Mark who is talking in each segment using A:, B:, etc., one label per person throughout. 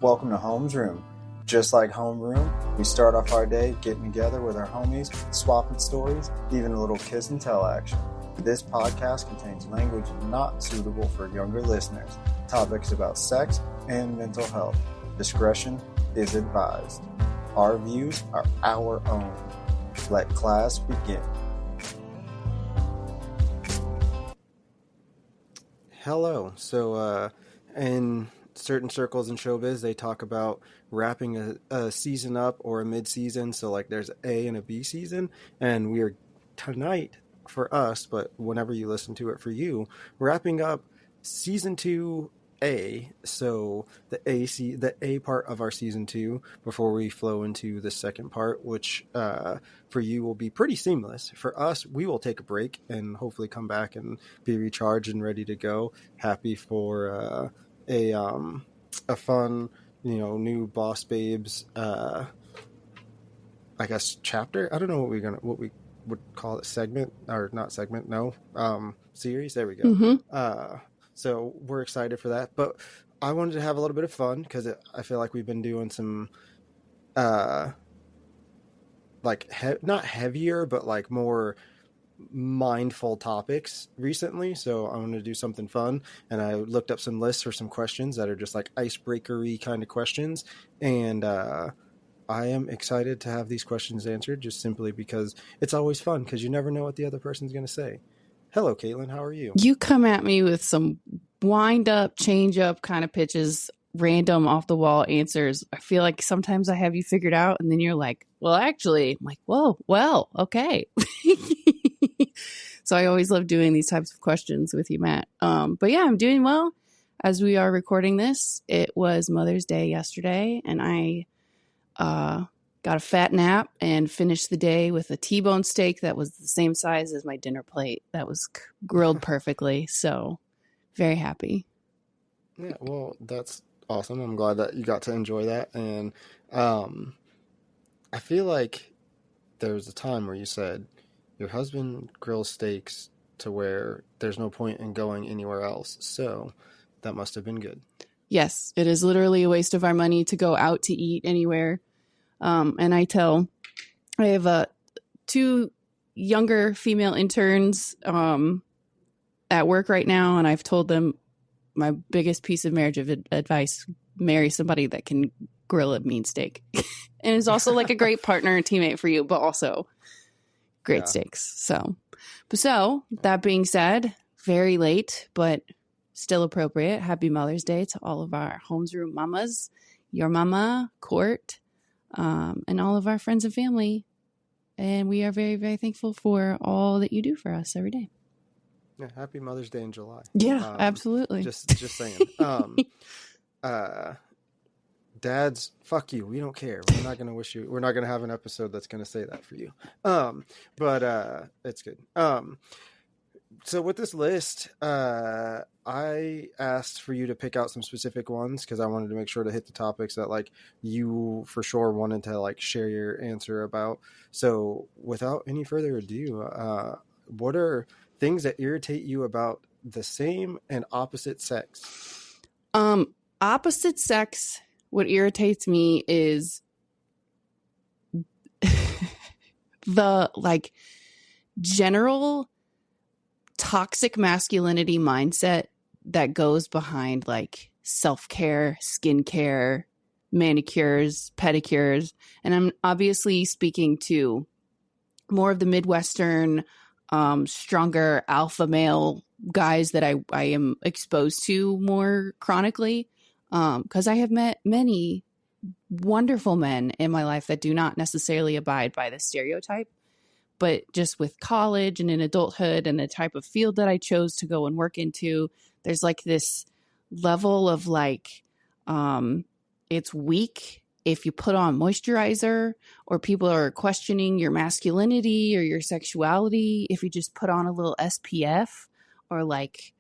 A: Welcome to Home's Room. Just like Homeroom, we start off our day getting together with our homies, swapping stories, even a little kiss and tell action. This podcast contains language not suitable for younger listeners, topics about sex and mental health. Discretion is advised. Our views are our own. Let class begin. Hello. So, in certain circles in showbiz, they talk about wrapping a season up or a mid-season. So, like, there's A and a B season, and we are tonight for us, but whenever you listen to it for you, wrapping up season 2A. So the A part of our season 2 before we flow into the second part, which for you will be pretty seamless. For us, we will take a break and hopefully come back and be recharged and ready to go. Happy for a fun, new Boss Babes, I guess chapter. I don't know what we would call it, segment, or not segment. No, series. There we go.
B: Mm-hmm.
A: So we're excited for that, but I wanted to have a little bit of fun because I feel like we've been doing some, not heavier, but like more mindful topics recently. So I wanted to do something fun, and I looked up some lists for some questions that are just like icebreakery kind of questions, and I am excited to have these questions answered just simply because it's always fun because you never know what the other person's going to say. Hello, Caitlin. How are you?
B: You come at me with some wind up, change up kind of pitches, random off the wall answers. I feel like sometimes I have you figured out, and then you're like, well, actually, I'm like, whoa, well, okay. So I always love doing these types of questions with you, Matt. But yeah, I'm doing well. As we are recording this, it was Mother's Day yesterday, and I got a fat nap and finished the day with a T-bone steak that was the same size as my dinner plate. That was grilled perfectly. So very happy.
A: Yeah, well, that's awesome. I'm glad that you got to enjoy that. And I feel like there was a time where you said your husband grills steaks to where there's no point in going anywhere else. So that must have been good.
B: Yes, it is literally a waste of our money to go out to eat anywhere. And I have 2 younger female interns at work right now, and I've told them my biggest piece of marriage advice: marry somebody that can grill a mean steak, and is also like a great partner and teammate for you, but also great steaks. So that being said, very late, but still appropriate. Happy Mother's Day to all of our Home's Room mamas, your mama, Court, and all of our friends and family. And we are very, very thankful for all that you do for us every day.
A: Yeah, happy Mother's Day in July.
B: Yeah, absolutely.
A: Just saying. Dads, fuck you. We don't care. We're not gonna wish you. We're not gonna have an episode that's gonna say that for you. But it's good. So with this list, I asked for you to pick out some specific ones because I wanted to make sure to hit the topics that like you for sure wanted to like share your answer about. So without any further ado, what are things that irritate you about the same and opposite sex?
B: Opposite sex, what irritates me is the like general toxic masculinity mindset that goes behind like self-care, skincare, manicures, pedicures. And I'm obviously speaking to more of the Midwestern, stronger alpha male guys that I am exposed to more chronically. Because I have met many wonderful men in my life that do not necessarily abide by the stereotype. But just with college and in adulthood and the type of field that I chose to go and work into, there's like this level of like, it's weak if you put on moisturizer, or people are questioning your masculinity or your sexuality if you just put on a little SPF or like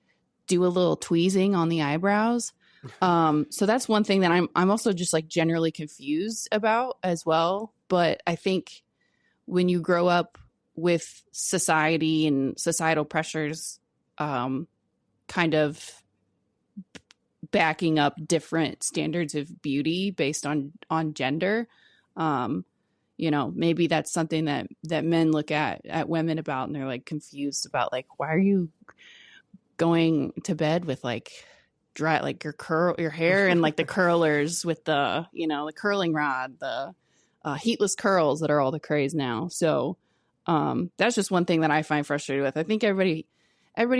B: do a little tweezing on the eyebrows. So that's one thing that I'm also just like generally confused about as well. But I think when you grow up with society and societal pressures kind of backing up different standards of beauty based on gender. Maybe that's something that men look at women about, and they're like confused about like, why are you going to bed with like dry, like your hair and like the curlers with the, the curling rod, the heatless curls that are all the craze now. So that's just one thing that I find frustrated with. I think everybody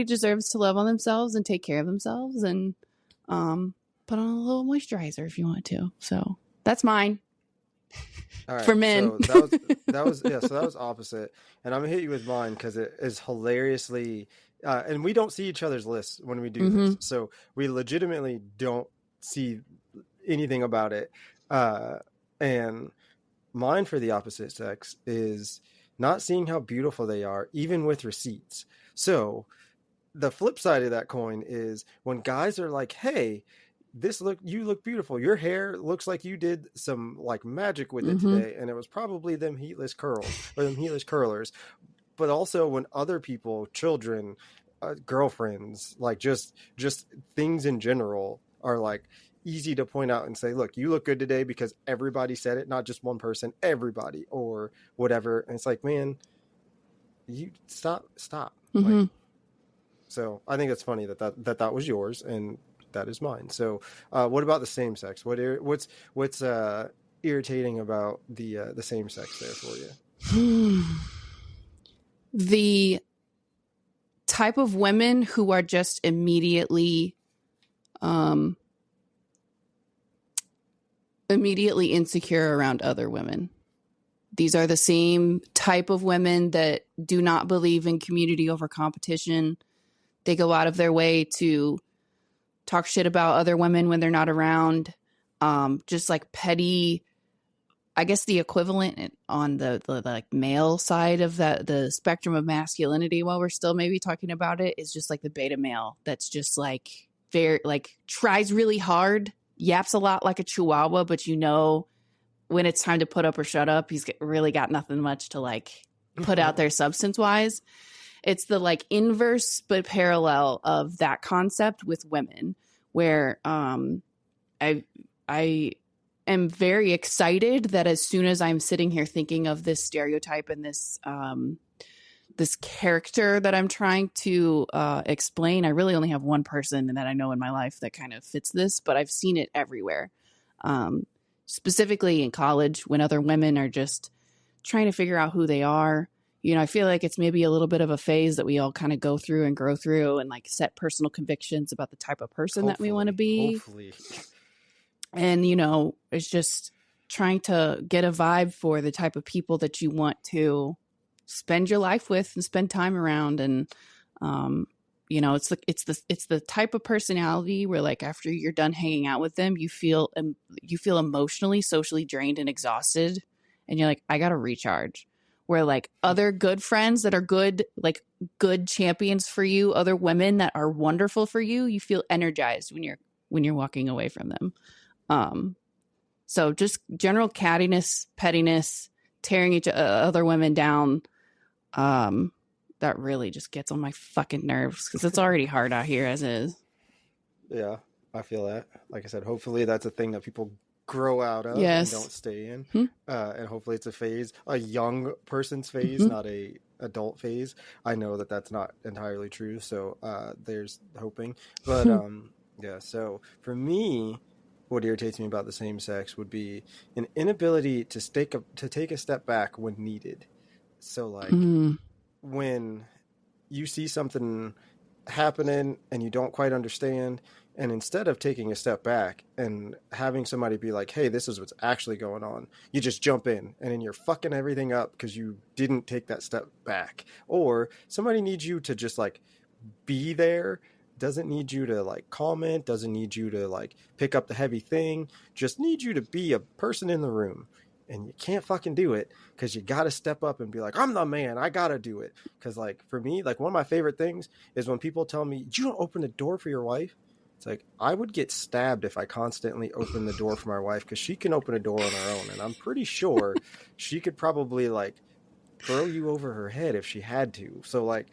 B: deserves to love on themselves and take care of themselves, and put on a little moisturizer if you want to. So that's mine.
A: All right,
B: for men.
A: So that was opposite, and I'm gonna hit you with mine because it is hilariously. And we don't see each other's lists when we do this, so we legitimately don't see anything about it. And mine for the opposite sex is not seeing how beautiful they are, even with receipts. So the flip side of that coin is when guys are like, "Hey, you look beautiful. Your hair looks like you did some like magic with it today, and it was probably them heatless curls or them heatless curlers." But also when other people, children, girlfriends, like just things in general are like easy to point out and say, look, you look good today because everybody said it, not just one person, everybody or whatever. And it's like, man, you stop. Like, so I think it's funny that was yours and that is mine. So what about the same sex? What's irritating about the same sex there for you?
B: The type of women who are just immediately insecure around other women. These are the same type of women that do not believe in community over competition. They go out of their way to talk shit about other women when they're not around. Just like petty, I guess the equivalent on the like male side of the spectrum of masculinity, while we're still maybe talking about it, is just like the beta male that's just like very like tries really hard, yaps a lot like a chihuahua, but when it's time to put up or shut up, he's really got nothing much to like put out there substance wise. It's the like inverse but parallel of that concept with women, where I am very excited that as soon as I'm sitting here thinking of this stereotype and this character that I'm trying to explain, I really only have one person that I know in my life that kind of fits this, but I've seen it everywhere. Specifically in college when other women are just trying to figure out who they are. I feel like it's maybe a little bit of a phase that we all kind of go through and grow through and like set personal convictions about the type of person that we want to be.
A: Hopefully.
B: And, it's just trying to get a vibe for the type of people that you want to spend your life with and spend time around. And, it's the type of personality where like after you're done hanging out with them, you feel emotionally, socially drained and exhausted. And you're like, I got to recharge. Where like other good friends that are good champions for you, other women that are wonderful for you, you feel energized when you're walking away from them. So just general cattiness, pettiness, tearing other women down, that really just gets on my fucking nerves because it's already hard out here as is.
A: Yeah, I feel that. Like I said, hopefully that's a thing that people grow out of and don't stay in. And hopefully it's a young person's phase, not a adult phase. I know that that's not entirely true, so there's hoping. But yeah, so for me, what irritates me about the same sex would be an inability to take a step back when needed. So like when you see something happening and you don't quite understand, and instead of taking a step back and having somebody be like, hey, this is what's actually going on, you just jump in and then you're fucking everything up because you didn't take that step back. Or somebody needs you to just like be there, doesn't need you to like comment, doesn't need you to like pick up the heavy thing, just need you to be a person in the room. And you can't fucking do it because you got to step up and be like, I'm the man. I got to do it. Because like for me, like one of my favorite things is when people tell me, you don't open the door for your wife. It's like, I would get stabbed if I constantly open the door for my wife because she can open a door on her own. And I'm pretty sure she could probably like throw you over her head if she had to. So like,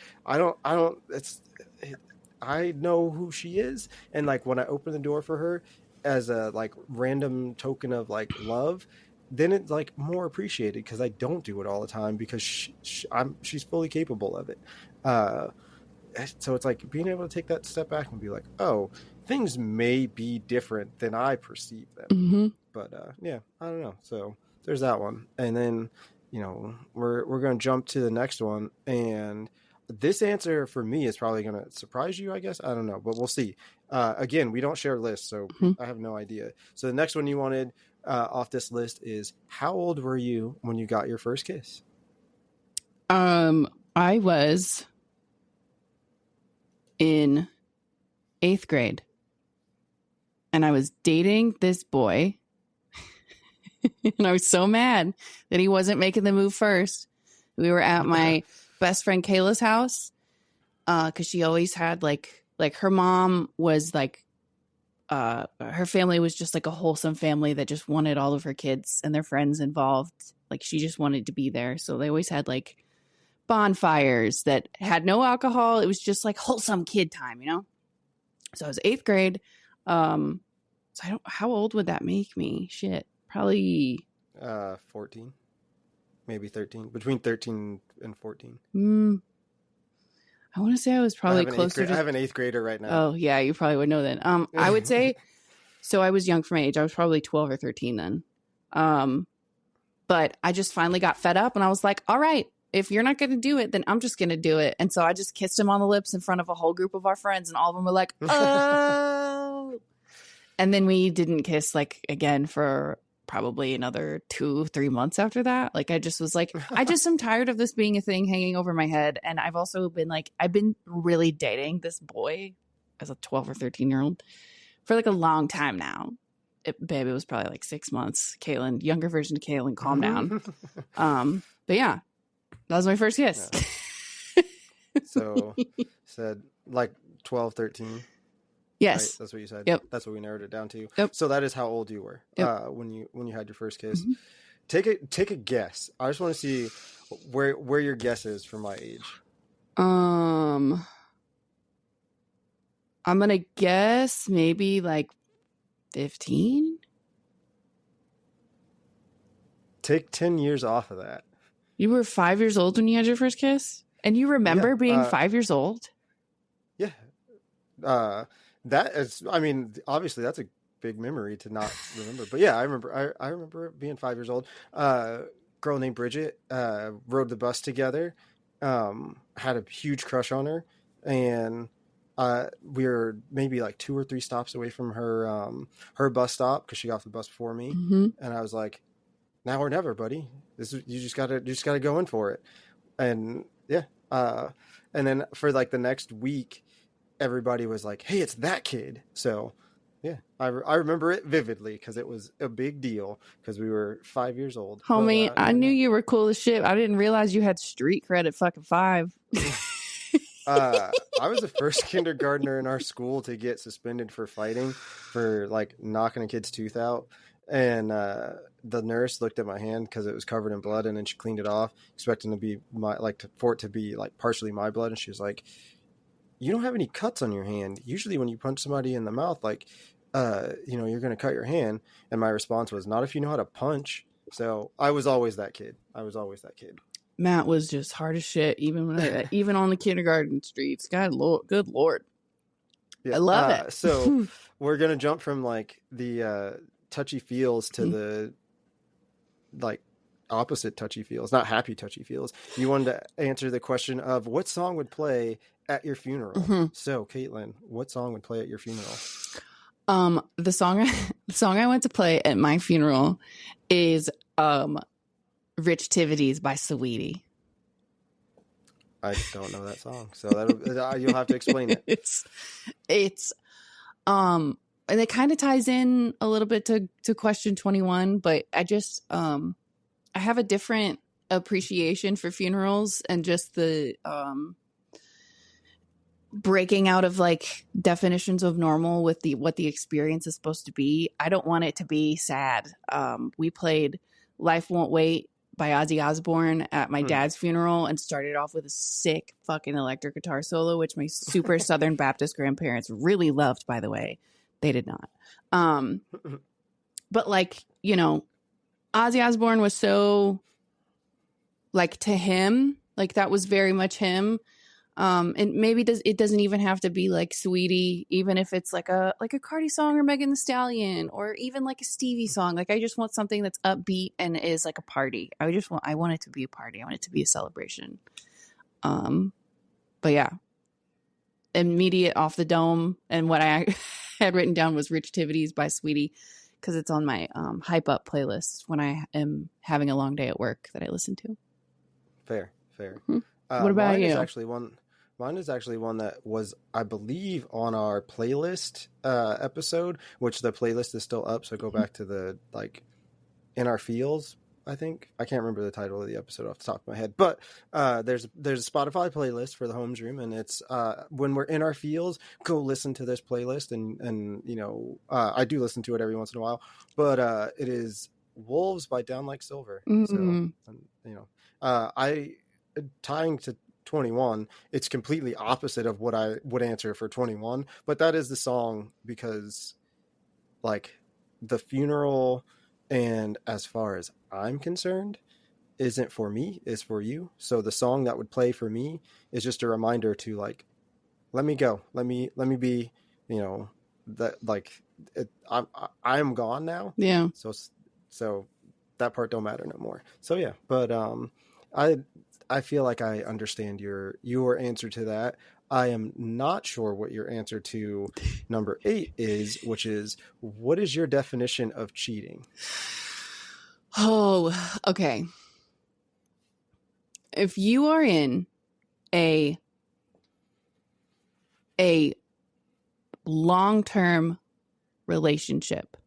A: I know who she is, and like when I open the door for her as a like random token of like love, then it's like more appreciated because I don't do it all the time because she's fully capable of it. Uh, so it's like being able to take that step back and be like, oh, things may be different than I perceive them.
B: Mm-hmm.
A: But yeah, I don't know. So there's that one, and then we're gonna jump to the next one, and this answer for me is probably gonna surprise you. I guess I don't know, but we'll see. Again, we don't share lists, so
B: Mm-hmm.
A: I have no idea. So the next one you wanted off this list is how old were you when you got your first kiss?
B: I was in 8th grade, and I was dating this boy. And I was so mad that he wasn't making the move first. We were at my best friend Kayla's house because she always had like her mom was like her family was just like a wholesome family that just wanted all of her kids and their friends involved. Like she just wanted to be there. So they always had like bonfires that had no alcohol. It was just like wholesome kid time, you know? So I was 8th grade. So I don't, how old would that make me? Shit. Probably
A: 14, maybe 13, between 13 and 14.
B: I want to say I was probably closer to.
A: I have an 8th grader right now.
B: Oh yeah, you probably would know then. I would say, so I was young for my age. I was probably 12 or 13 then. But I just finally got fed up, and I was like, all right, if you're not going to do it, then I'm just going to do it. And so I just kissed him on the lips in front of a whole group of our friends, and all of them were like, oh. And then we didn't kiss like again for probably another 2-3 months after that. Like I just was like, I just am tired of this being a thing hanging over my head. And I've also been like, I've been really dating this boy as a 12 or 13-year-old for like a long time now. Babe, it was probably like 6 months. Caitlin, younger version of Caitlin, calm down. But yeah, that was my first kiss.
A: Yeah. So said like 12, 13.
B: Yes.
A: Right? That's what you said.
B: Yep.
A: That's what we narrowed it down to.
B: Yep.
A: So that is how old you were when you had your first kiss. Mm-hmm. Take a guess. I just want to see where your guess is for my age.
B: I'm gonna guess maybe like 15.
A: Take 10 years off of that.
B: You were 5 years old when you had your first kiss, and you remember being 5 years old?
A: Yeah. That is, I mean, obviously that's a big memory to not remember, but yeah, I remember being 5 years old. Girl named Bridget, rode the bus together, had a huge crush on her, and we were maybe like 2 or 3 stops away from her bus stop because she got off the bus before me, and I was like, now or never, buddy. You just gotta go in for it, and yeah, and then for like the next week, everybody was like, hey, it's that kid. So yeah, I remember it vividly because it was a big deal because we were 5 years old.
B: Homie, I knew you were cool as shit. I didn't realize you had street cred at fucking 5.
A: I was the first kindergartner in our school to get suspended for fighting, for like knocking a kid's tooth out. And the nurse looked at my hand because it was covered in blood, and then she cleaned it off, expecting to be for it to be like partially my blood. And she was like, you don't have any cuts on your hand. Usually when you punch somebody in the mouth, like, you're going to cut your hand. And my response was, not if you know how to punch. So I was always that kid.
B: Matt was just hard as shit, even on the kindergarten streets. Good Lord. Yeah, I love it.
A: So we're going to jump from like the touchy feels to the like opposite touchy feels, not happy touchy feels. You wanted to answer the question of what song would play at your funeral. So Caitlin, what song would play at your funeral?
B: The song I went to play at my funeral is Rich Tivities by Saweetie.
A: I don't know that song, so you'll have to explain it.
B: It's and it kind of ties in a little bit to question 21, but I just I have a different appreciation for funerals and just the breaking out of like definitions of normal with what the experience is supposed to be. I don't want it to be sad. We played Life Won't Wait by Ozzy Osbourne at my dad's funeral and started off with a sick fucking electric guitar solo, which my super Southern Baptist grandparents really loved, by the way. They did not. But like, you know, Ozzy Osbourne was so like to him, like that was very much him. And maybe it doesn't even have to be like Sweetie, even if it's like a Cardi song or Megan Thee Stallion or even like a Stevie song. Like I just want something that's upbeat and is like a party. I want it to be a party. I want it to be a celebration. But yeah, immediate off the dome. And what I had written down was Rich Tivities by Sweetie, because it's on my hype up playlist when I am having a long day at work that I listen to.
A: Fair.
B: Mm-hmm. What about you?
A: Mine is actually one that was, I believe, on our playlist episode, which the playlist is still up. So go back to the like In Our Feels. I think I can't remember the title of the episode off the top of my head, but there's a Spotify playlist for the Homes Room, and it's when we're in our feels, go listen to this playlist, and you know I do listen to it every once in a while, but it is Wolves by Down Like Silver. So you know, I tying to 21, it's completely opposite of what I would answer for 21, but that is the song because like the funeral, and as far as I'm concerned, isn't for me, is for you. So the song that would play for me is just a reminder to like, let me go, let me be, you know, that like I'm gone now.
B: Yeah.
A: So that part don't matter no more. So yeah, but I feel like I understand your answer to that. I am not sure what your answer to number 8 is, which is, what is your definition of cheating?
B: Oh, okay. If you are in a long-term relationship,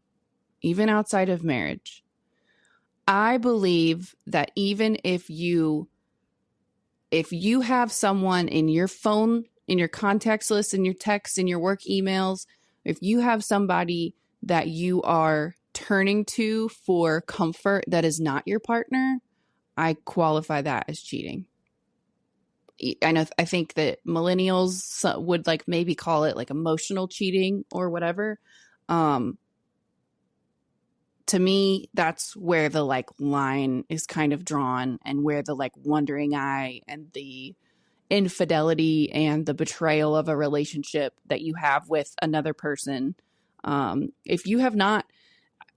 B: even outside of marriage, I believe that even if you have someone in your phone, in your contacts list, in your texts, in your work emails, if you have somebody that you are turning to for comfort that is not your partner, I qualify that as cheating. I think that millennials would like maybe call it like emotional cheating or whatever. To me, that's where the like line is kind of drawn, and where the like wandering eye and the infidelity and the betrayal of a relationship that you have with another person. If you have not,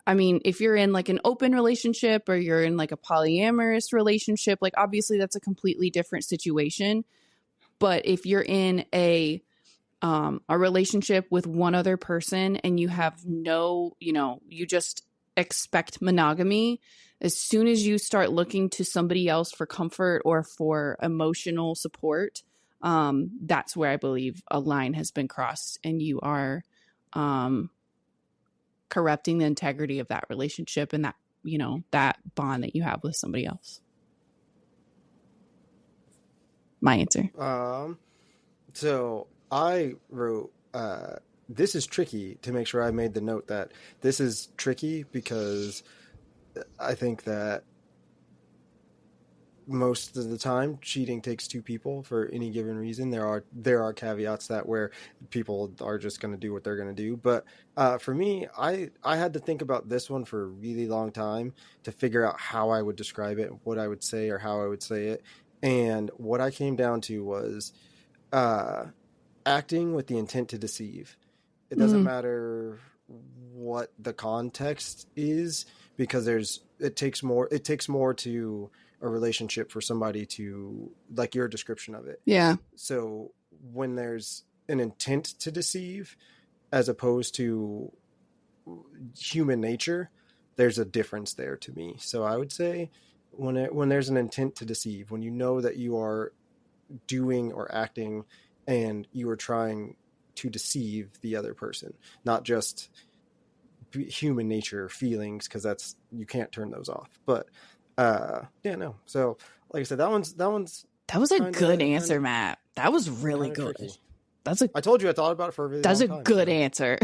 B: I mean, if you're in like an open relationship or you're in like a polyamorous relationship, like obviously that's a completely different situation. But if you're in a relationship with one other person and you have no, you know, you just expect monogamy, as soon as you start looking to somebody else for comfort or for emotional support, that's where I believe a line has been crossed, and you are corrupting the integrity of that relationship and that, you know, that bond that you have with somebody else. My answer.
A: So I wrote, this is tricky, to make sure I made the note that this is tricky because I think that most of the time cheating takes two people for any given reason. There are caveats that where people are just going to do what they're going to do. But for me, I had to think about this one for a really long time to figure out how I would describe it, what I would say or how I would say it. And what I came down to was acting with the intent to deceive. It doesn't matter what the context is, because it takes more to a relationship for somebody to, like your description of it.
B: Yeah.
A: So when there's an intent to deceive as opposed to human nature, there's a difference there to me. So I would say when there's an intent to deceive, when you know that you are doing or acting and you are trying to deceive the other person, not just human nature feelings, because you can't turn those off. But no. So like I said, that was
B: a good answer, Matt. That was really good.
A: Tricky.
B: I
A: told you I thought about it for a really long time.
B: That's a good answer.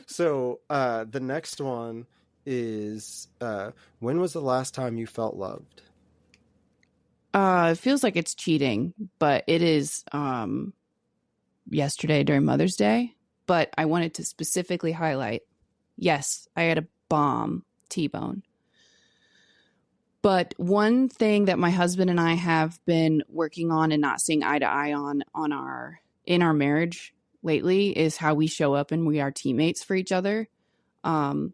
A: So the next one is when was the last time you felt loved?
B: It feels like it's cheating, but it is yesterday during Mother's Day. But I wanted to specifically highlight, yes, I had a bomb T-bone. But one thing that my husband and I have been working on and not seeing eye to eye on in our marriage lately is how we show up and we are teammates for each other. When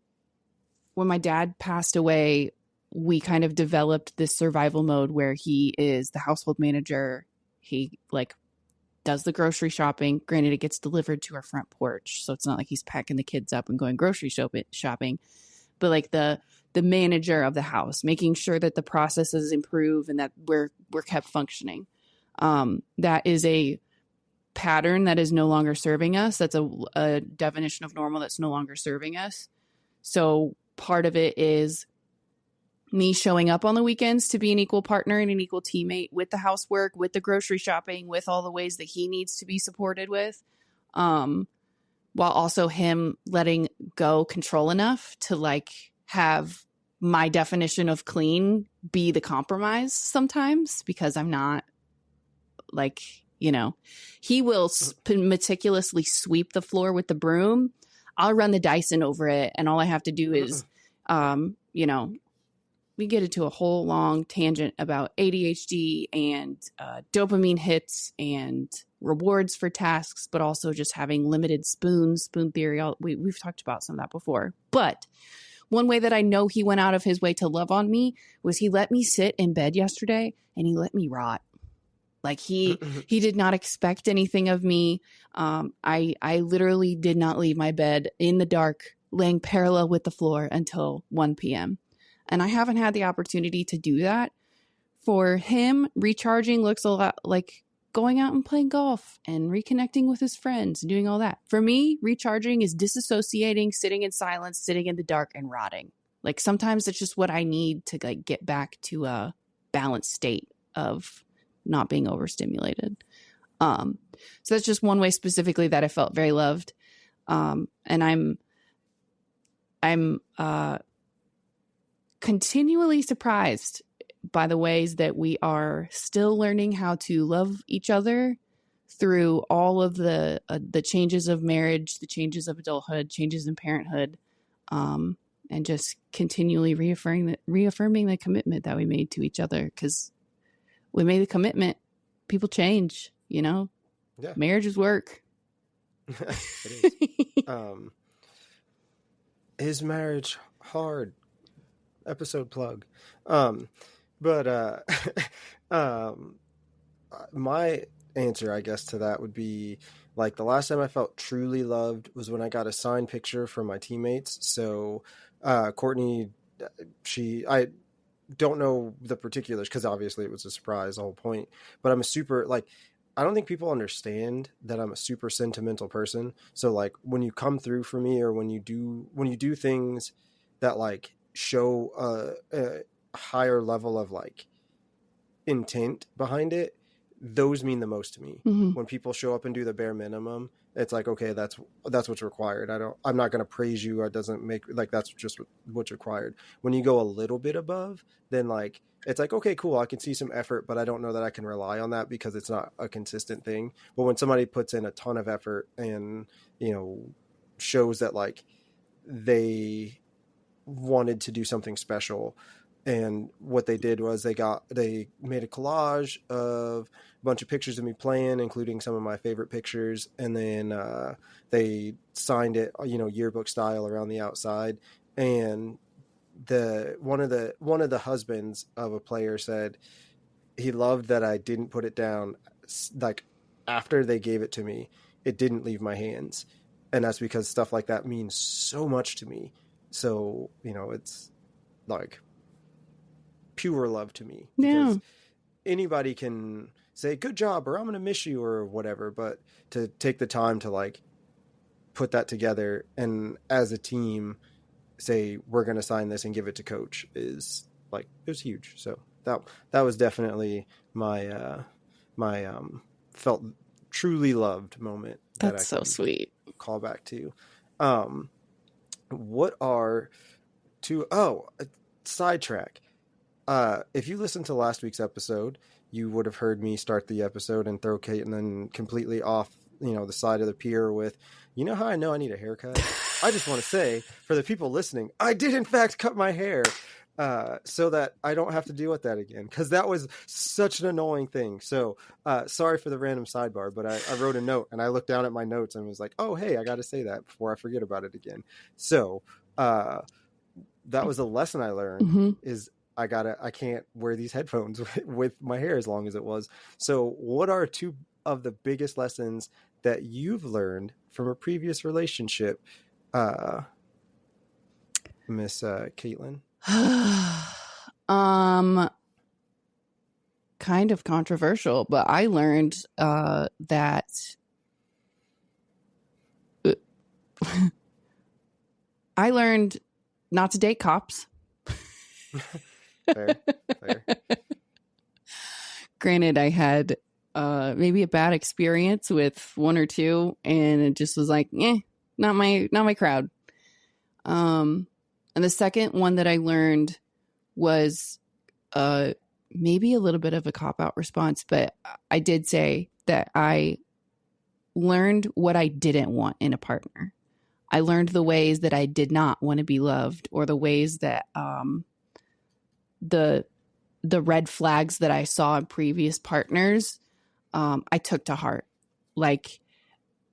B: my dad passed away, we kind of developed this survival mode where he is the household manager. He like does the grocery shopping. Granted, it gets delivered to our front porch, so it's not like he's packing the kids up and going grocery shopping. But like the manager of the house, making sure that the processes improve and that we're kept functioning. That is a pattern that is no longer serving us. That's a definition of normal that's no longer serving us. So part of it is me showing up on the weekends to be an equal partner and an equal teammate with the housework, with the grocery shopping, with all the ways that he needs to be supported with, while also him letting go control enough to like have my definition of clean be the compromise sometimes, because I'm not like, you know, he will meticulously sweep the floor with the broom. I'll run the Dyson over it. And all I have to do is, you know, we get into a whole long tangent about ADHD and dopamine hits and rewards for tasks, but also just having limited spoon theory. We've talked about some of that before. But one way that I know he went out of his way to love on me was he let me sit in bed yesterday and he let me rot. Like he did not expect anything of me. I literally did not leave my bed in the dark, laying parallel with the floor until 1 p.m. And I haven't had the opportunity to do that. For him, recharging looks a lot like going out and playing golf and reconnecting with his friends and doing all that. For me, recharging is disassociating, sitting in silence, sitting in the dark and rotting. Like sometimes it's just what I need to like get back to a balanced state of not being overstimulated. So that's just one way specifically that I felt very loved. And I'm continually surprised by the ways that we are still learning how to love each other through all of the changes of marriage, the changes of adulthood, changes in parenthood, and just continually reaffirming the commitment that we made to each other. Because we made the commitment, people change, you know?
A: Yeah.
B: Marriage is work.
A: It is. Is marriage hard? Episode plug. My answer, I guess, to that would be like the last time I felt truly loved was when I got a signed picture from my teammates. So Courtney, I don't know the particulars because obviously it was a surprise, the whole point. But I'm a super like, I don't think people understand that I'm a super sentimental person. So like when you come through for me, or when you do things that like show a higher level of like intent behind it, those mean the most to me. When people show up and do the bare minimum, it's like, okay, that's what's required. I'm not going to praise you. It doesn't make like, that's just what's required. When you go a little bit above, then like, it's like, okay, cool. I can see some effort, but I don't know that I can rely on that because it's not a consistent thing. But when somebody puts in a ton of effort and, you know, shows that like they wanted to do something special, and what they did was they made a collage of a bunch of pictures of me playing, including some of my favorite pictures. And then they signed it, you know, yearbook style around the outside. And one of the husbands of a player said he loved that I didn't put it down. Like after they gave it to me, it didn't leave my hands. And that's because stuff like that means so much to me. So, you know, it's like pure love to me. Because anybody can say good job or I'm going to miss you or whatever, but to take the time to like put that together and as a team say we're going to sign this and give it to coach is like, it was huge. So that was definitely my felt truly loved moment.
B: That's so sweet.
A: Call back to. What are sidetrack. If you listened to last week's episode, you would have heard me start the episode and throw Caitlin completely off, the side of the pier with, how I know I need a haircut? I just want to say, for the people listening, I did in fact cut my hair, so that I don't have to deal with that again, because that was such an annoying thing. So sorry for the random sidebar, but I wrote a note and I looked down at my notes and was like, oh, hey, I got to say that before I forget about it again. So that was a lesson I learned, is I can't wear these headphones with my hair as long as it was. So what are two of the biggest lessons that you've learned from a previous relationship, Miss Caitlin?
B: Kind of controversial, but I learned that I learned not to date cops.
A: Fair.
B: Granted, I had maybe a bad experience with one or two, and it just was like, not my crowd. And the second one that I learned was maybe a little bit of a cop-out response, but I did say that I learned what I didn't want in a partner. I learned the ways that I did not want to be loved, or the ways that the red flags that I saw in previous partners, I took to heart. Like,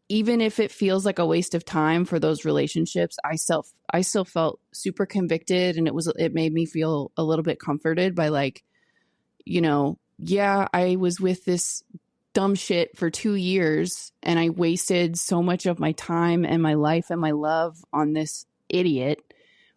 B: even if it feels like a waste of time for those relationships, I still felt super convicted, and it made me feel a little bit comforted by, like, I was with this dumb shit for 2 years and I wasted so much of my time and my life and my love on this idiot.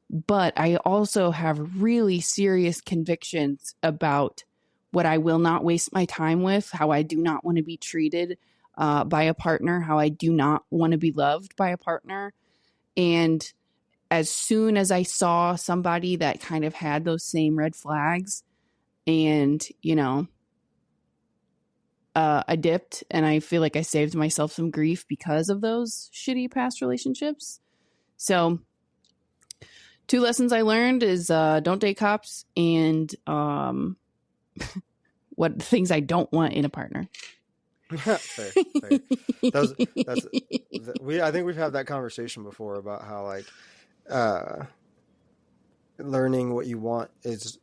B: But I also have really serious convictions about what I will not waste my time with, how I do not want to be treated by a partner, how I do not want to be loved by a partner. And as soon as I saw somebody that kind of had those same red flags, and, I dipped, and I feel like I saved myself some grief because of those shitty past relationships. So 2 lessons I learned is don't date cops, and what things I don't want in a partner.
A: Fair. I think we've had that conversation before about how, like, learning what you want is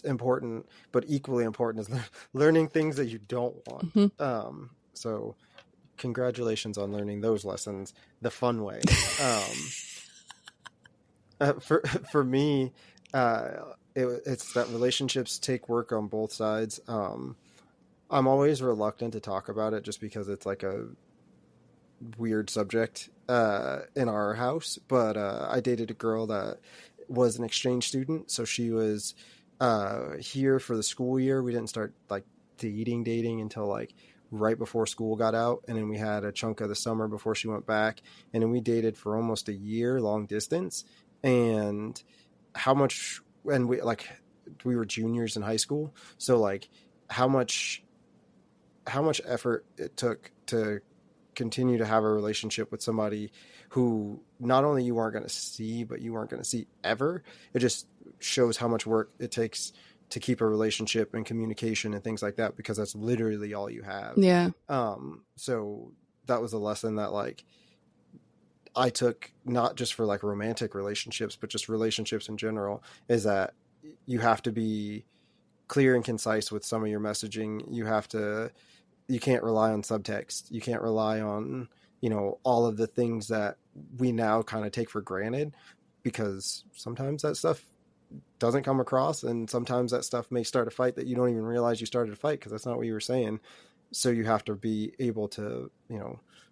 A: important, but equally important is learning things that you don't want. So congratulations on learning those lessons the fun way. For me, it's that relationships take work on both sides. I'm always reluctant to talk about it just because it's like a weird subject in our house, but I dated a girl that was an exchange student, so she was here for the school year. We didn't start like dating until like right before school got out, and then we had a chunk of the summer before she went back, and then we dated for almost a year, long distance. And we were juniors in high school, so like how much effort it took to continue to have a relationship with somebody who not only you weren't going to see, but you weren't going to see ever. It just shows how much work it takes to keep a relationship and communication and things like that, because that's literally all you have.
B: Yeah.
A: So that was a lesson that, like, I took, not just for like romantic relationships, but just relationships in general, is that you have to be clear and concise with some of your messaging. You can't rely on subtext. You can't rely on, all of the things that we now kind of take for granted, because sometimes that stuff doesn't come across, and sometimes that stuff may start a fight that you don't even realize you started a fight because that's not what you were saying. So you have to be able to,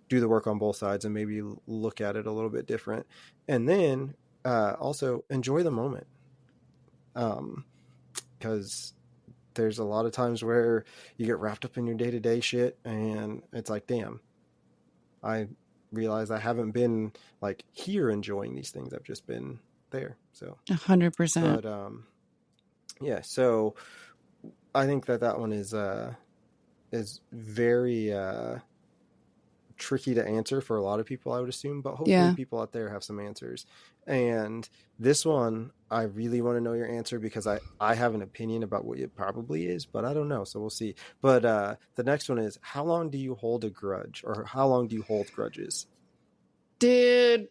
A: do the work on both sides and maybe look at it a little bit different. And then also enjoy the moment. Because there's a lot of times where you get wrapped up in your day-to-day shit, and it's like, damn, I realize I haven't been like here enjoying these things. I've just been there. So
B: 100%.
A: But yeah, so I think that one is very tricky to answer for a lot of people, I would assume, but hopefully people out there have some answers. And this one I really want to know your answer because I have an opinion about what it probably is, but I don't know. So we'll see. But the next one is, how long do you hold a grudge, or how long do you hold grudges?
B: Dude,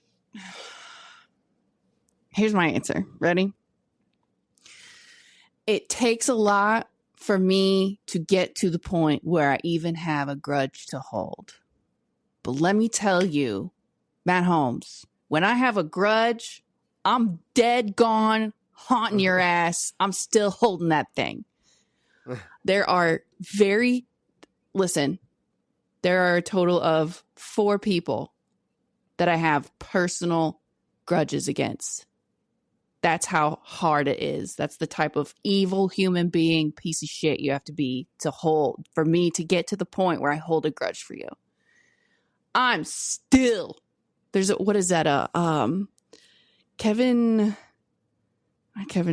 B: here's my answer. Ready? It takes a lot for me to get to the point where I even have a grudge to hold. But let me tell you, Matt Holmes, when I have a grudge, I'm dead gone, haunting your ass. I'm still holding that thing. There are a total of 4 people that I have personal grudges against. That's how hard it is. That's the type of evil human being, piece of shit you have to be for me to get to the point where I hold a grudge for you. I'm still, Kevin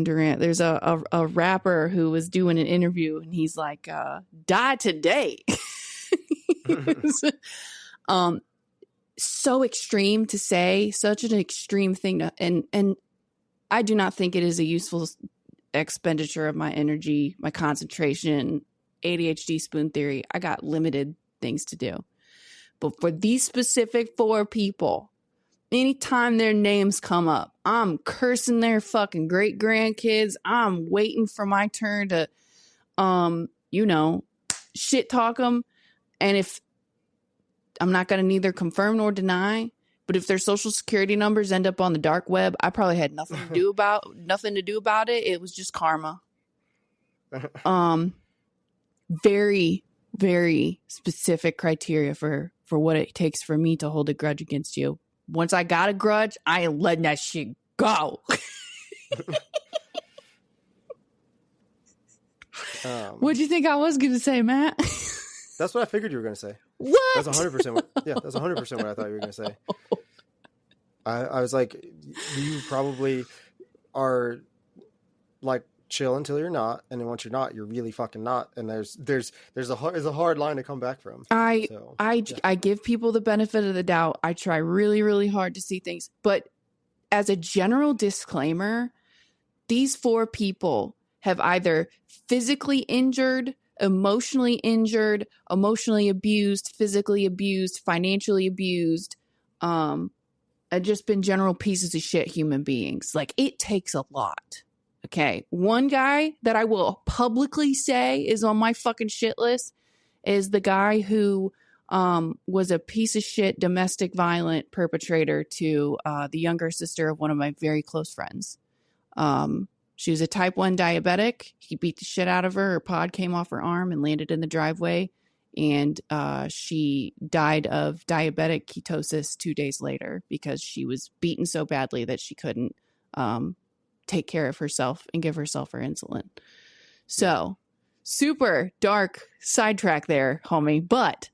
B: Durant. There's a rapper who was doing an interview and he's like, die today. So extreme to say, such an extreme thing to, and I do not think it is a useful expenditure of my energy, my concentration, ADHD spoon theory. I got limited things to do. But for these specific 4 people, anytime their names come up, I'm cursing their fucking great grandkids. I'm waiting for my turn to, shit talk them. And if I'm not going to neither confirm nor deny, but if their social security numbers end up on the dark web, I probably had nothing to do about it. It was just karma. Very, very specific criteria for what it takes for me to hold a grudge against you. Once I got a grudge, I ain't letting that shit go. What'd you think I was going to say, Matt?
A: That's what I figured you were going to say.
B: What?
A: That's 100%. That's 100% what I thought you were going to say. I was like, you probably are like chill until you're not, and then once you're not, you're really fucking not. And there's a hard line to come back from.
B: I give people the benefit of the doubt. I try really, really hard to see things, but as a general disclaimer, these 4 people have either physically injured, emotionally abused, physically abused, financially abused, just been general pieces of shit human beings. Like, it takes a lot. Okay. One guy that I will publicly say is on my fucking shit list is the guy who was a piece of shit domestic violent perpetrator to the younger sister of one of my very close friends. She was a type 1 diabetic. He beat the shit out of her. Her pod came off her arm and landed in the driveway. And she died of diabetic ketosis 2 days later because she was beaten so badly that she couldn't take care of herself and give herself her insulin. So, super dark sidetrack there, homie. But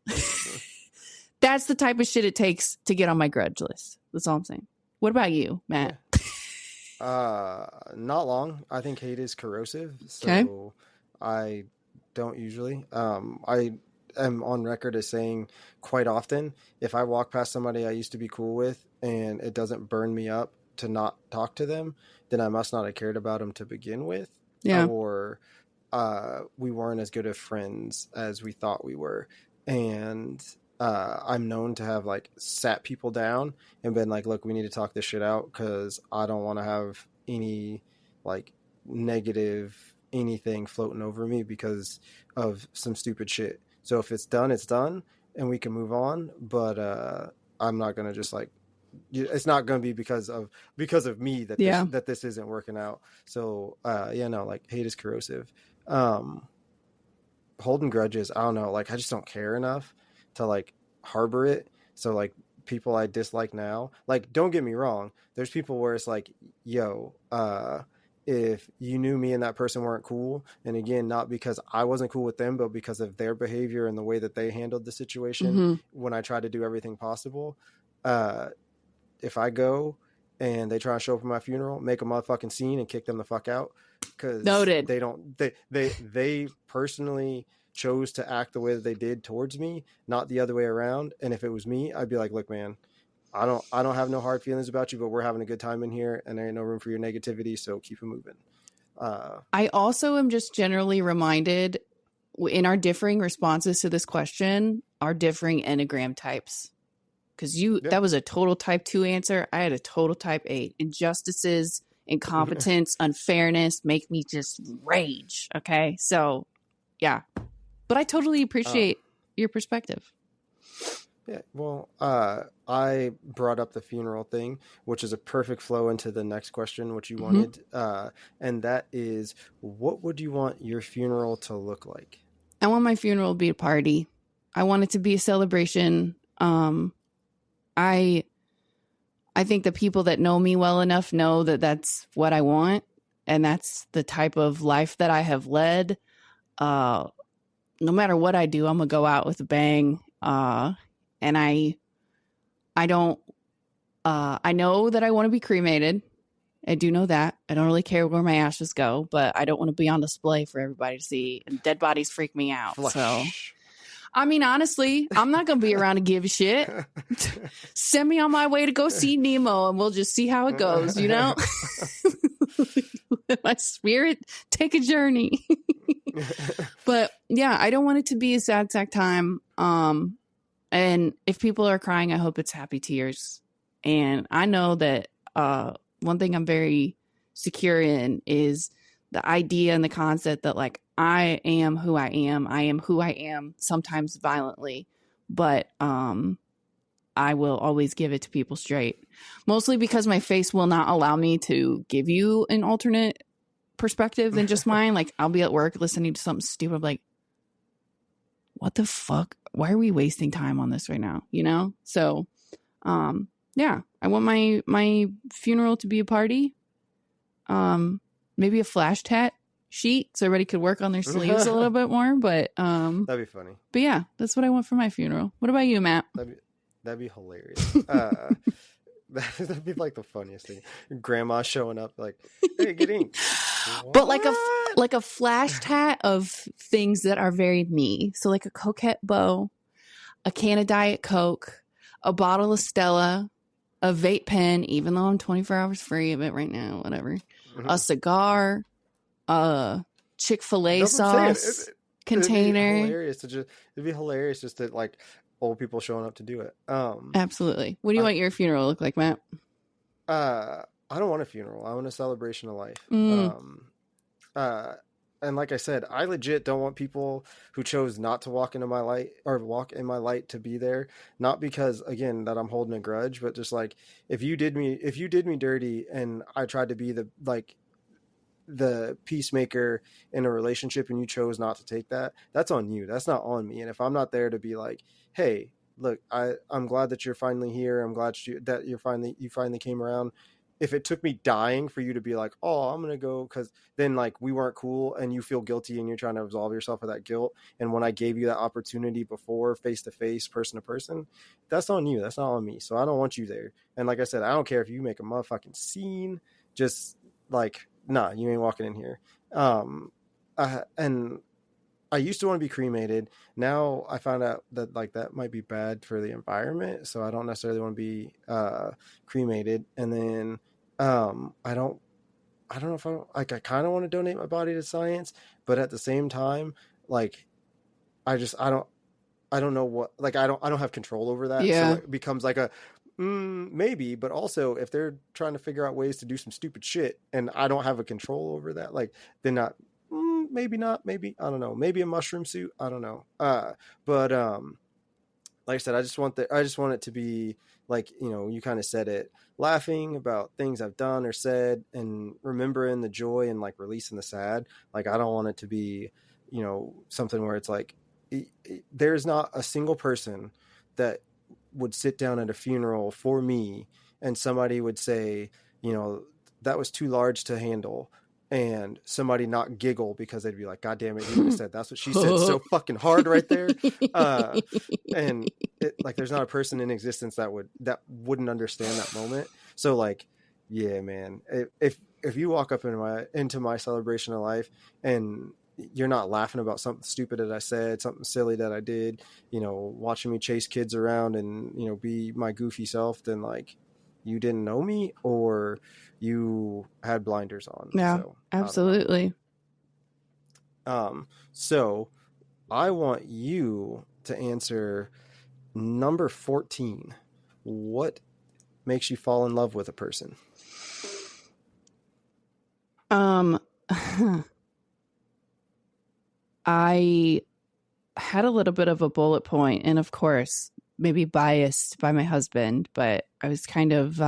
B: that's the type of shit it takes to get on my grudge list. That's all I'm saying. What about you, Matt?
A: Not long. I think hate is corrosive. So
B: okay.
A: I don't usually. I am on record as saying quite often, if I walk past somebody I used to be cool with and it doesn't burn me up to not talk to them, then I must not have cared about them to begin with.
B: Yeah.
A: Or we weren't as good of friends as we thought we were. And I'm known to have like sat people down and been like, look, we need to talk this shit out because I don't want to have any like negative anything floating over me because of some stupid shit. So if it's done, it's done and we can move on. But I'm not going to just like, it's not going to be because of me that this isn't working out. So like hate is corrosive. Holding grudges, I don't know, like I just don't care enough to like harbor it. So like people I dislike now, like don't get me wrong, there's people where it's like, yo, if you knew me and that person weren't cool, and again, not because I wasn't cool with them, but because of their behavior and the way that they handled the situation when I tried to do everything possible, if I go and they try to show up at my funeral, make a motherfucking scene and kick them the fuck out, because they personally chose to act the way that they did towards me, not the other way around. And if it was me, I'd be like, look, man, I don't have no hard feelings about you, but we're having a good time in here, and there ain't no room for your negativity. So keep it moving.
B: I also am just generally reminded in our differing responses to this question, our differing Enneagram types. Because that was a total type 2 answer. I had a total type 8. Injustices, incompetence, unfairness make me just rage. Okay. So, yeah. But I totally appreciate your perspective.
A: Yeah. Well, I brought up the funeral thing, which is a perfect flow into the next question, which you wanted. And that is, what would you want your funeral to look like?
B: I want my funeral to be a party. I want it to be a celebration. I think the people that know me well enough know that that's what I want, and that's the type of life that I have led. No matter what I do, I'm gonna go out with a bang. And I don't. I know that I want to be cremated. I do know that. I don't really care where my ashes go, but I don't want to be on display for everybody to see. And dead bodies freak me out.
A: Flush.
B: So. I mean, honestly, I'm not going to be around to give a shit. Send me on my way to go see Nemo and we'll just see how it goes, you know? Let my spirit take a journey. But yeah, I don't want it to be a sad sack time. And if people are crying, I hope it's happy tears. And I know that one thing I'm very secure in is the idea and the concept that like, I am who I am. I am who I am, sometimes violently, but I will always give it to people straight. Mostly because my face will not allow me to give you an alternate perspective than just mine. Like I'll be at work listening to something stupid, like, what the fuck? Why are we wasting time on this right now? You know? So, yeah, I want my funeral to be a party. Maybe a flash tat sheet so everybody could work on their sleeves a little bit more, but
A: that'd be funny.
B: But yeah, that's what I want for my funeral. What about you, Matt?
A: That'd be hilarious. That'd be like the funniest thing. Grandma showing up like, hey, get in.
B: But like a flash tat of things that are very me. So like a coquette bow, a can of Diet Coke, a bottle of Stella, a vape pen, even though I'm 24 hours free of it right now, whatever. A cigar, Chick-fil-A sauce container.
A: It'd be hilarious just to like old people showing up to do it.
B: Absolutely. What do you want your funeral to look like, Matt?
A: I don't want a funeral. I want a celebration of life. And like I said, I legit don't want people who chose not to walk into my light or walk in my light to be there. Not because again that I'm holding a grudge, but just like if you did me dirty and I tried to be the peacemaker in a relationship and you chose not to take that, that's on you. That's not on me. And if I'm not there to be like, hey, look, I'm glad that you're finally here. I'm glad that you finally came around. If it took me dying for you to be like, oh, I'm going to go, because then like we weren't cool and you feel guilty and you're trying to absolve yourself of that guilt. And when I gave you that opportunity before, face to face, person to person, that's on you. That's not on me. So I don't want you there. And like I said, I don't care if you make a motherfucking scene, just like, nah, you ain't walking in here. And I used to want to be cremated. Now I found out that like that might be bad for the environment. So I don't necessarily want to be cremated. And then I don't know if I kind of want to donate my body to science, but at the same time, like I don't know what, like I don't have control over that.
B: Yeah.
A: So it becomes like a maybe, but also if they're trying to figure out ways to do some stupid shit and I don't have a control over that, like then not. Maybe not, maybe, I don't know, maybe a mushroom suit, I don't know. But like I said, I just want it to be like, you know, you kind of said it, laughing about things I've done or said and remembering the joy and like releasing the sad. Like I don't want it to be, you know, something where it's like there's not a single person that would sit down at a funeral for me and somebody would say, you know, that was too large to handle. And somebody not giggle because they'd be like, God damn it, you would have said that's what she said so fucking hard right there. And like there's not a person in existence that wouldn't understand that moment. So like, yeah, man, if you walk up into my celebration of life and you're not laughing about something stupid that I said, something silly that I did, watching me chase kids around and, be my goofy self, then like you didn't know me or you had blinders on.
B: Yeah,
A: So
B: absolutely.
A: So I want you to answer number 14. What makes you fall in love with a person?
B: I had a little bit of a bullet point, and of course, maybe biased by my husband, but I was kind of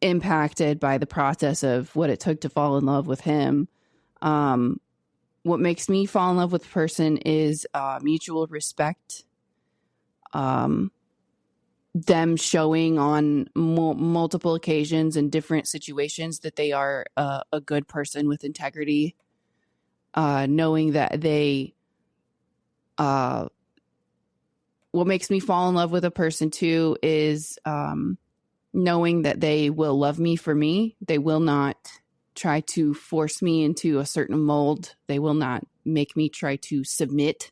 B: impacted by the process of what it took to fall in love with him. What makes me fall in love with a person is mutual respect. Them showing on multiple occasions in different situations that they are a good person with integrity. Knowing that they, what makes me fall in love with a person too is knowing that they will love me for me. They will not try to force me into a certain mold. They will not make me try to submit.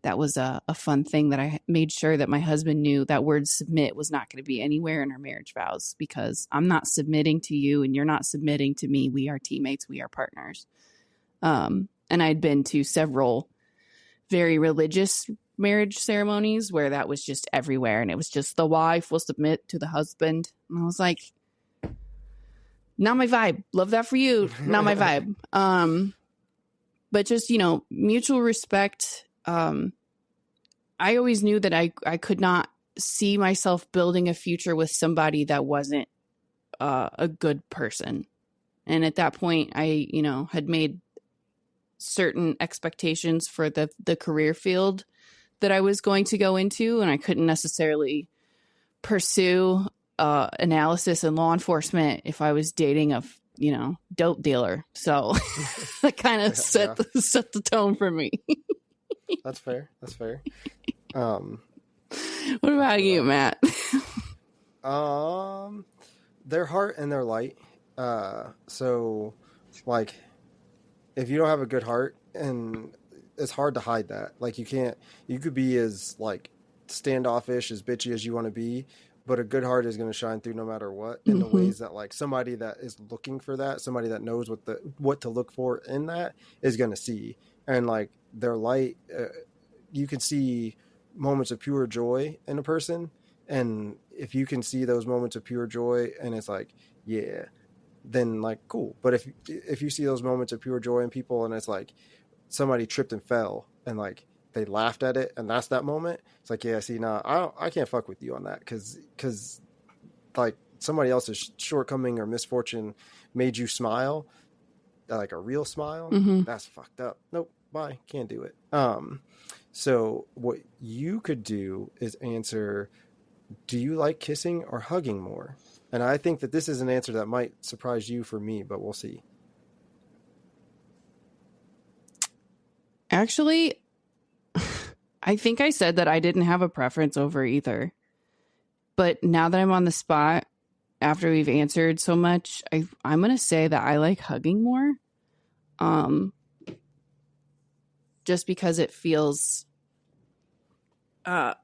B: That was a fun thing that I made sure that my husband knew. That word submit was not going to be anywhere in our marriage vows, because I'm not submitting to you and you're not submitting to me. We are teammates. We are partners. And I'd been to several very religious marriage ceremonies where that was just everywhere. And it was just the wife will submit to the husband. And I was like, not my vibe. Love that for you. Not my vibe. But just, mutual respect. I always knew that I could not see myself building a future with somebody that wasn't a good person. And at that point, I, had made certain expectations for the career field that I was going to go into, and I couldn't necessarily pursue analysis and law enforcement if I was dating a dope dealer. So that kind of set the tone for me.
A: That's fair.
B: What about you, Matt?
A: Their heart and their light. So like, if you don't have a good heart, and it's hard to hide that. Like you could be as like standoffish, as bitchy as you want to be, but a good heart is going to shine through no matter what, in the ways that like somebody that is looking for that, somebody that knows what to look for in that is going to see. And like their light, you can see moments of pure joy in a person. And if you can see those moments of pure joy and it's like, yeah, then like, cool. But if you see those moments of pure joy in people and it's like somebody tripped and fell and like they laughed at it and that's that moment, it's like, yeah, see, I can't fuck with you on that. Cause like somebody else's shortcoming or misfortune made you smile, like a real smile. That's fucked up. Nope. Bye. Can't do it. So what you could do is answer, do you like kissing or hugging more? And I think that this is an answer that might surprise you for me, but we'll see.
B: Actually, I think I said that I didn't have a preference over either. But now that I'm on the spot, after we've answered so much, I'm going to say that I like hugging more. Just because it feels, I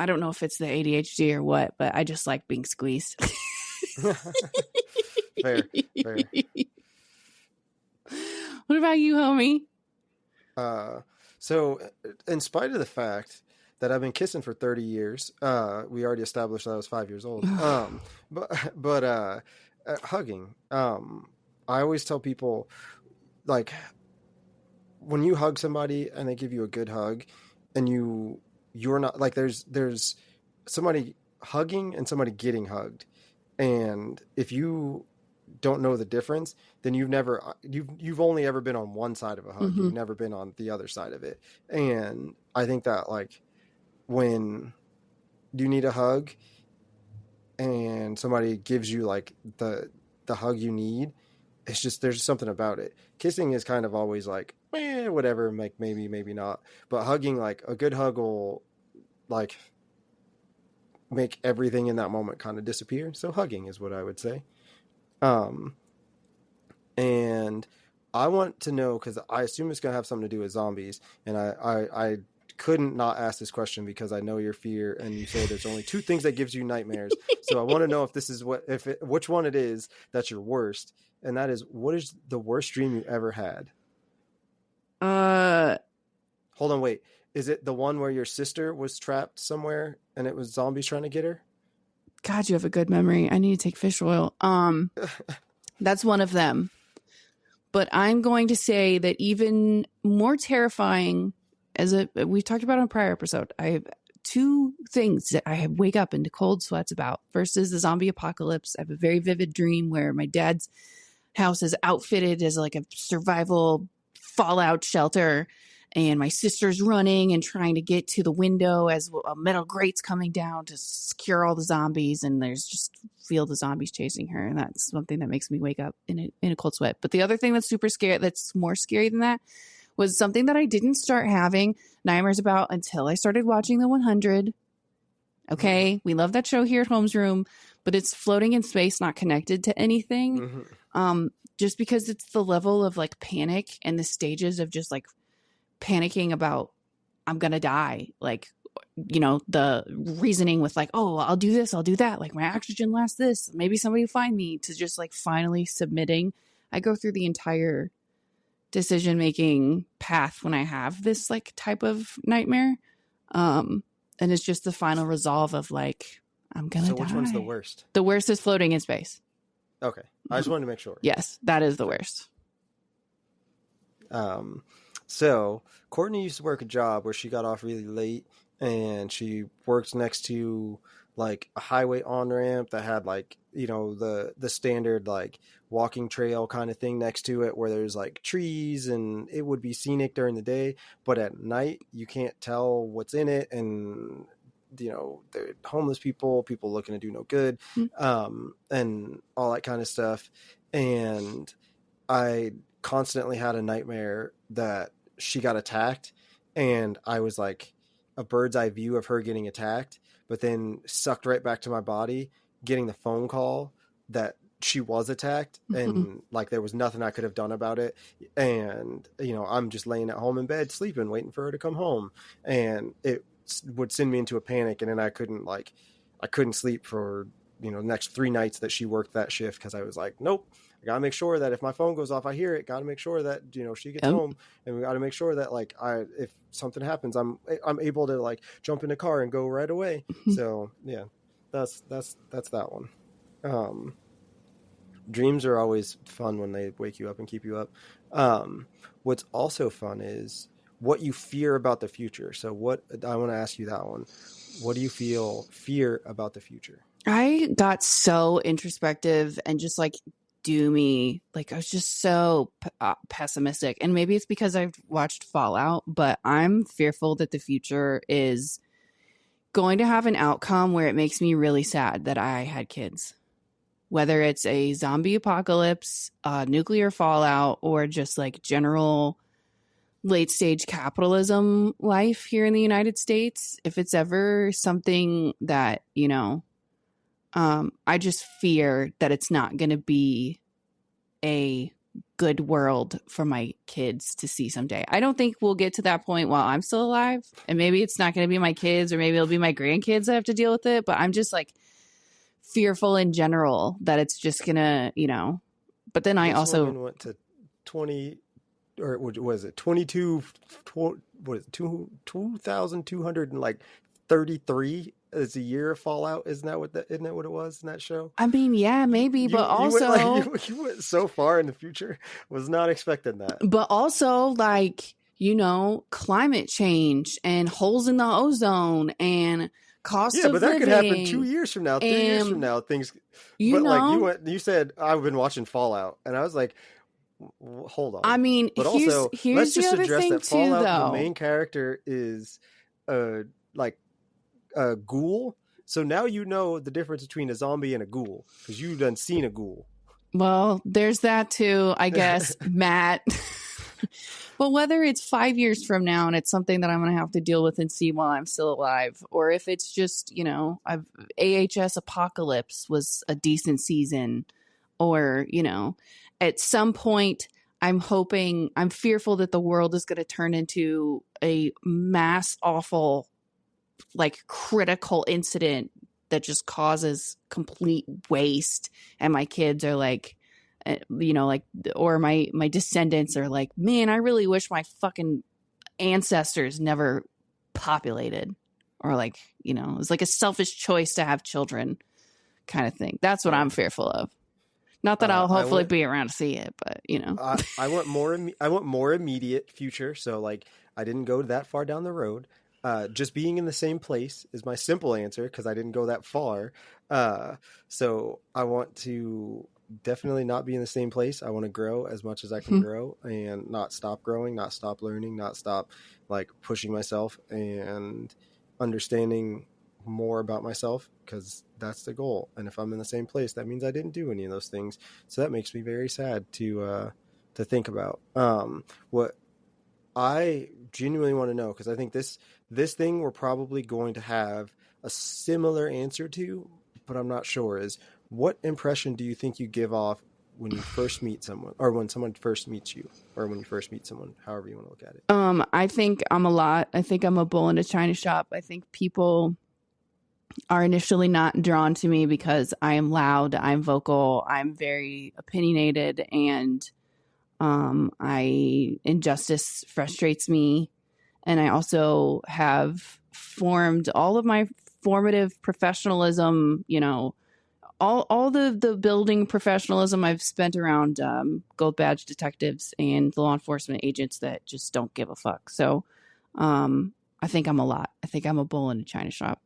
B: don't know if it's the ADHD or what, but I just like being squeezed.
A: Fair.
B: What about you, homie?
A: So in spite of the fact that I've been kissing for 30 years, we already established that I was 5 years old. But hugging, I always tell people, like, when you hug somebody and they give you a good hug and you're not like, there's somebody hugging and somebody getting hugged. And if you don't know the difference, then you've only ever been on one side of a hug. You've never been on the other side of it. And I think that like when you need a hug and somebody gives you like the hug you need, it's just, there's something about it. Kissing is kind of always like, whatever, like maybe not. But hugging, like a good hug will like make everything in that moment kind of disappear. So hugging is what I would say. And I want to know, because I assume it's going to have something to do with zombies, and I couldn't not ask this question because I know your fear, and you say there's only two things that gives you nightmares. So I want to know if this is which one it is that's your worst, and that is, what is the worst dream you ever had? Hold on, wait. Is it the one where your sister was trapped somewhere and it was zombies trying to get her?
B: God, you have a good memory. I need to take fish oil. That's one of them. But I'm going to say that even more terrifying, we've talked about on a prior episode, I have two things that I wake up into cold sweats about. First is the zombie apocalypse. I have a very vivid dream where my dad's house is outfitted as like a survival fallout shelter, and my sister's running and trying to get to the window as a metal grate's coming down to secure all the zombies, and there's just feel the zombies chasing her, and that's something that makes me wake up in a cold sweat. But the other thing that's super scary, that's more scary than that, was something that I didn't start having nightmares about until I started watching The 100. Okay, we love that show here at Home's Room, but it's floating in space, not connected to anything. Just because it's the level of like panic and the stages of just like panicking about I'm gonna die, like, you know, the reasoning with like, oh, I'll do this, I'll do that, like my oxygen lasts this, maybe somebody will find me, to just like finally submitting. I go through the entire decision making path when I have this like type of nightmare, and it's just the final resolve of like I'm gonna die.
A: So which one's the worst?
B: The worst is floating in space.
A: Okay, I just wanted to make sure.
B: Yes, that is the worst.
A: So Courtney used to work a job where she got off really late, and she worked next to like a highway on-ramp that had like, you know, the standard like walking trail kind of thing next to it, where there's like trees and it would be scenic during the day, but at night you can't tell what's in it, and you know, they're homeless people looking to do no good, and all that kind of stuff. And I constantly had a nightmare that she got attacked, and I was like a bird's eye view of her getting attacked, but then sucked right back to my body, getting the phone call that she was attacked, and like there was nothing I could have done about it. And, you know, I'm just laying at home in bed sleeping, waiting for her to come home, and it would send me into a panic, and then I couldn't sleep for, you know, the next 3 nights that she worked that shift, because I was like, nope, I gotta make sure that if my phone goes off, I hear it. Gotta make sure that, you know, she gets home, and we gotta make sure that like if something happens, I'm able to like jump in the car and go right away. So yeah, that's that one. Dreams are always fun when they wake you up and keep you up. What's also fun is what you fear about the future. So I want to ask you that one. What do you fear about the future?
B: I got so introspective and just like doomy. Like I was just so pessimistic, and maybe it's because I've watched Fallout, but I'm fearful that the future is going to have an outcome where it makes me really sad that I had kids. Whether it's a zombie apocalypse, nuclear fallout, or just like general late stage capitalism life here in the United States, if it's ever something that, you know, I just fear that it's not going to be a good world for my kids to see someday. I don't think we'll get to that point while I'm still alive, and maybe it's not going to be my kids, or maybe it'll be my grandkids that have to deal with it. But I'm just like fearful in general that it's just gonna, you know. But then I also
A: went to 20, or what was it, 22, what is it, 2,233 is a year of Fallout. Isn't that what it was in that show?
B: I mean, yeah, maybe, but also
A: you went so far in the future. Was not expecting that.
B: But also, like, you know, climate change and holes in the ozone and cost of living.
A: Yeah, but that could happen 2 years from now, 3 years from now. Things, you said I've been watching Fallout, and I was like, hold on.
B: I mean,
A: but
B: here's
A: let's just
B: the other
A: address
B: thing
A: that Fallout,
B: too, though.
A: The main character is like a ghoul. So now you know the difference between a zombie and a ghoul, because you've done seen a ghoul.
B: Well, there's that too, I guess, Matt. But whether it's 5 years from now and it's something that I'm going to have to deal with and see while I'm still alive, or if it's just, you know, AHS Apocalypse was a decent season, or, you know, at some point I'm fearful that the world is going to turn into a mass awful, like critical incident that just causes complete waste. And my kids are like, like, or my descendants are like, man, I really wish my fucking ancestors never populated, or like, it's like a selfish choice to have children kind of thing. That's what I'm fearful of. Not that I'll hopefully be around to see it, but
A: I want more immediate future. So like, I didn't go that far down the road. Just being in the same place is my simple answer because I didn't go that far. So I want to definitely not be in the same place. I want to grow as much as I can grow and not stop growing, not stop learning, not stop like pushing myself and understanding more about myself, because that's the goal. And if I'm in the same place, that means I didn't do any of those things. So that makes me very sad to think about. What I genuinely want to know, because I think this thing we're probably going to have a similar answer to, but I'm not sure, is what impression do you think you give off when you first meet someone, or when someone first meets you, or when you first meet someone, however you want to look at it?
B: I think I'm a lot. I think I'm a bull in a china shop. I think people are initially not drawn to me because I am loud, I'm vocal, I'm very opinionated, and injustice frustrates me. And I also have formed all of my formative professionalism, all the building professionalism I've spent around gold badge detectives and law enforcement agents that just don't give a fuck. So I think I'm a lot. I think I'm a bull in a china shop.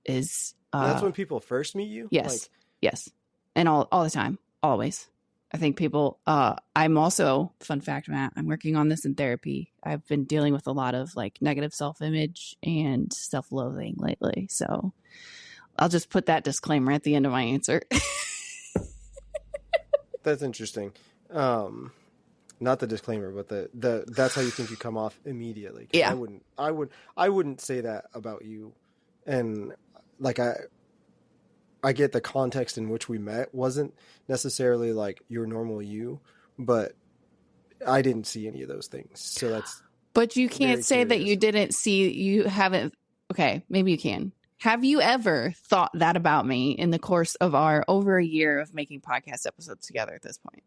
A: That's when people first meet you?
B: Yes. Yes. And all the time. Always. I think people, I'm also, fun fact, Matt, I'm working on this in therapy. I've been dealing with a lot of like negative self-image and self-loathing lately. So I'll just put that disclaimer at the end of my answer.
A: That's interesting. Not the disclaimer, but the that's how you think you come off immediately.
B: Yeah.
A: I wouldn't say that about you. And like, I get the context in which we met wasn't necessarily like your normal you, but I didn't see any of those things. So that's.
B: But you can't say that you didn't see, you haven't. Okay, maybe you can. Have you ever thought that about me in the course of our over a year of making podcast episodes together at this point?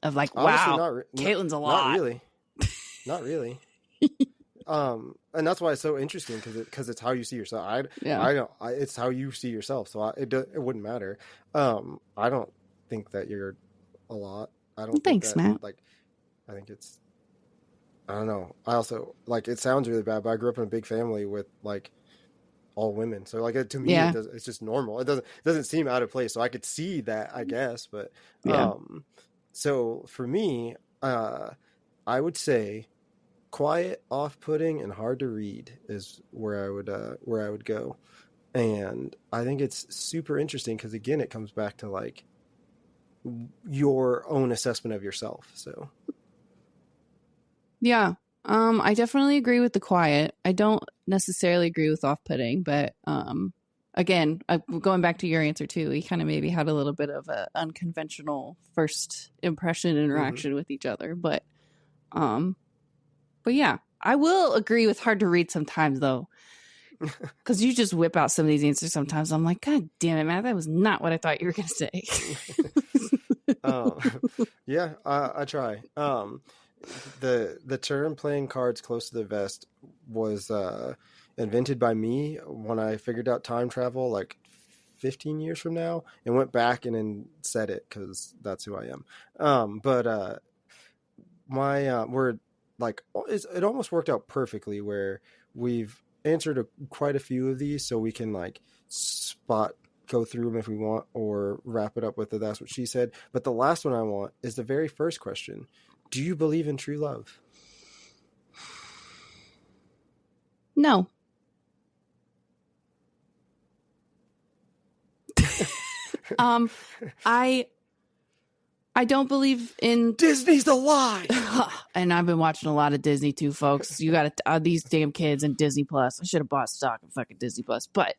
B: Of like, honestly, wow, Caitlin's a lot.
A: Not really. And that's why it's so interesting, because it's how you see yourself. It's how you see yourself. So it wouldn't matter. I don't think that you're a lot. I don't.
B: Thanks, Matt.
A: Like, I think it's. I don't know. I also like. It sounds really bad, but I grew up in a big family with like all women. So like to me, it's just normal. It doesn't seem out of place. So I could see that, I guess. But so for me, I would say quiet, off-putting, and hard to read is where I would go. And I think it's super interesting because, again, it comes back to like your own assessment of yourself. So
B: yeah, I definitely agree with the quiet. I don't necessarily agree with off-putting, but again, going back to your answer too, we kind of maybe had a little bit of an unconventional first impression interaction with each other, but yeah, I will agree with hard to read sometimes though, because you just whip out some of these answers sometimes. I'm like, God damn it, Matt, that was not what I thought you were going to say.
A: Yeah, I try. The term playing cards close to the vest was invented by me when I figured out time travel like 15 years from now, and went back and then said it because that's who I am. But we're like, it almost worked out perfectly where we've answered quite a few of these, so we can like go through them if we want, or wrap it up with the that's what she said. But the last one I want is the very first question. Do you believe in true love?
B: No. I don't believe in
A: Disney's the lie.
B: And I've been watching a lot of Disney too, folks. You got these damn kids and Disney Plus. I should have bought stock in fucking Disney Plus, but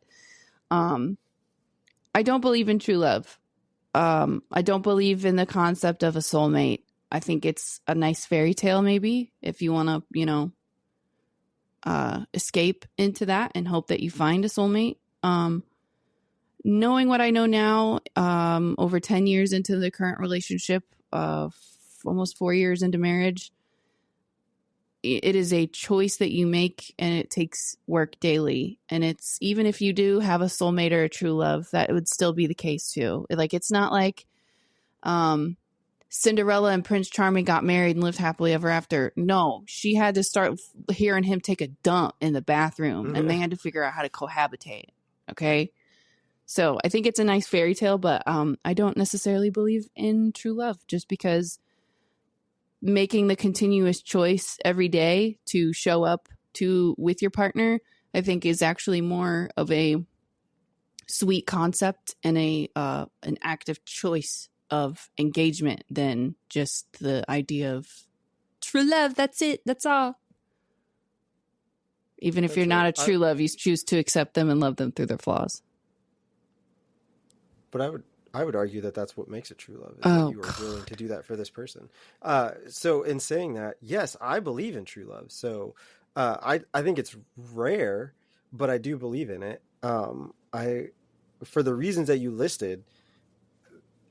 B: I don't believe in true love. I don't believe in the concept of a soulmate. I think it's a nice fairy tale, maybe, if you want to, escape into that and hope that you find a soulmate. Knowing what I know now, over 10 years into the current relationship, almost 4 years into marriage, it is a choice that you make, and it takes work daily. And it's, even if you do have a soulmate or a true love, that would still be the case too. Like, it's not like Cinderella and Prince Charming got married and lived happily ever after. No, she had to start hearing him take a dump in the bathroom, and they had to figure out how to cohabitate. Okay. So I think it's a nice fairy tale, but I don't necessarily believe in true love, just because making the continuous choice every day to show up with your partner, I think, is actually more of a sweet concept and an active choice of engagement than just the idea of true love. That's it. That's all. Even if you're not a true love, you choose to accept them and love them through their flaws.
A: But I would argue that that's what makes it true love, is that you are willing to do that for this person. So in saying that, yes, I believe in true love. So I think it's rare, but I do believe in it. For the reasons that you listed,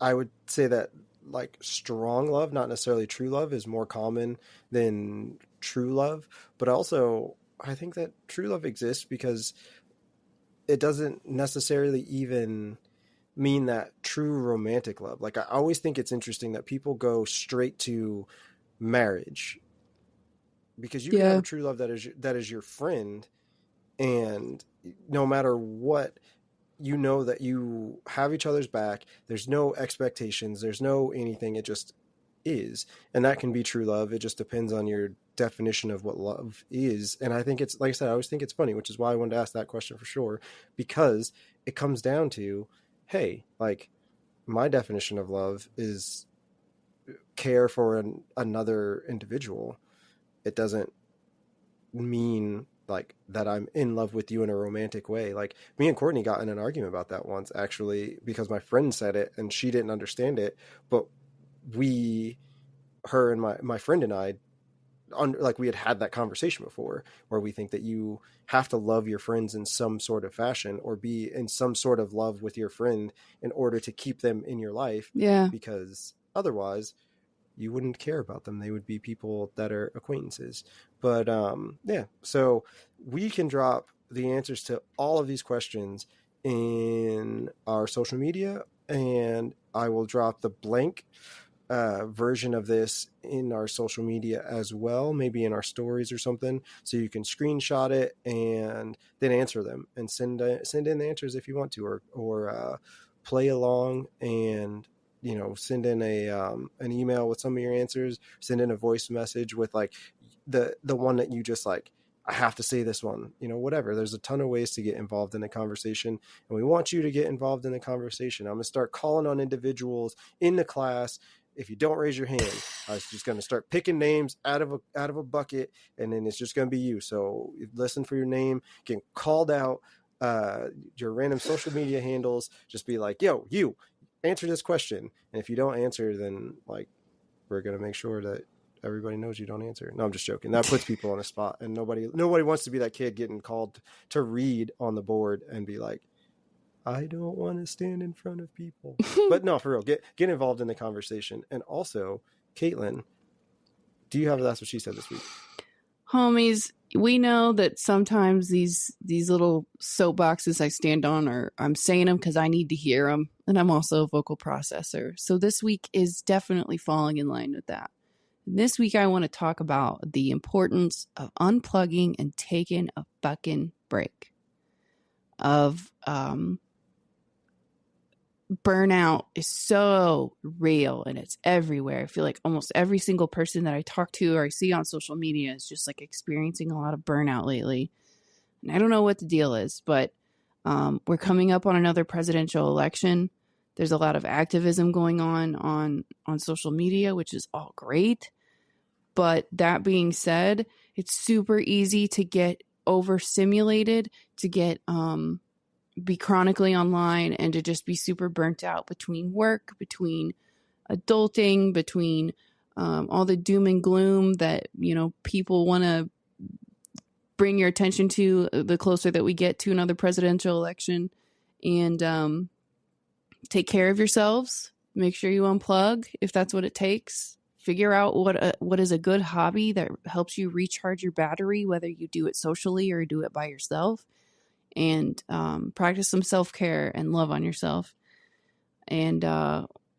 A: I would say that, like, strong love, not necessarily true love, is more common than true love. But also, I think that true love exists because it doesn't necessarily even mean that true romantic love. Like, I always think it's interesting that people go straight to marriage, because you can have a true love that is your friend, and no matter what, you know that you have each other's back. There's no expectations. There's no anything. It just is. And that can be true love. It just depends on your definition of what love is. And I think it's, like I said, I always think it's funny, which is why I wanted to ask that question for sure, because it comes down to, hey, like, my definition of love is care for another individual. It doesn't mean, like, that I'm in love with you in a romantic way. Like, me and Courtney got in an argument about that once, actually, because my friend said it and she didn't understand it. But her and my friend and I, like, we had that conversation before, where we think that you have to love your friends in some sort of fashion, or be in some sort of love with your friend in order to keep them in your life.
B: Yeah.
A: Because otherwise you wouldn't care about them. They would be people that are acquaintances. But yeah, so we can drop the answers to all of these questions in our social media, and I will drop the blank version of this in our social media as well, maybe in our stories or something, so you can screenshot it and then answer them, and send in the answers if you want to, or play along and, send in an email with some of your answers, send in a voice message with, like, the one that you just, like, I have to say this one, whatever. There's a ton of ways to get involved in the conversation, and we want you to get involved in the conversation. I'm going to start calling on individuals in the class. If you don't raise your hand, I was just going to start picking names out of a bucket, and then it's just going to be you. So listen for your name, getting called out, your random social media handles. Just be like, yo, you answer this question. And if you don't answer, then, like, we're going to make sure that everybody knows you don't answer. No, I'm just joking. That puts people on a spot, and nobody wants to be that kid getting called to read on the board and be like, I don't want to stand in front of people. But no, for real, get involved in the conversation. And also, Caitlin, do you have That's What She Said this week?
B: Homies, we know that sometimes these little soapboxes I stand on, I'm saying them because I need to hear them, and I'm also a vocal processor. So this week is definitely falling in line with that. And this week I want to talk about the importance of unplugging and taking a fucking break. Of burnout is so real, and it's everywhere. I feel like almost every single person that I talk to or I see on social media is just, like, experiencing a lot of burnout lately. And I don't know what the deal is, but we're coming up on another presidential election. There's a lot of activism going on social media, which is all great. But that being said, it's super easy to get overstimulated, to get be chronically online, and to just be super burnt out between work, between adulting, between all the doom and gloom that, people want to bring your attention to the closer that we get to another presidential election. And take care of yourselves. Make sure you unplug if that's what it takes. Figure out what is a good hobby that helps you recharge your battery, whether you do it socially or do it by yourself. And practice some self-care and love on yourself. And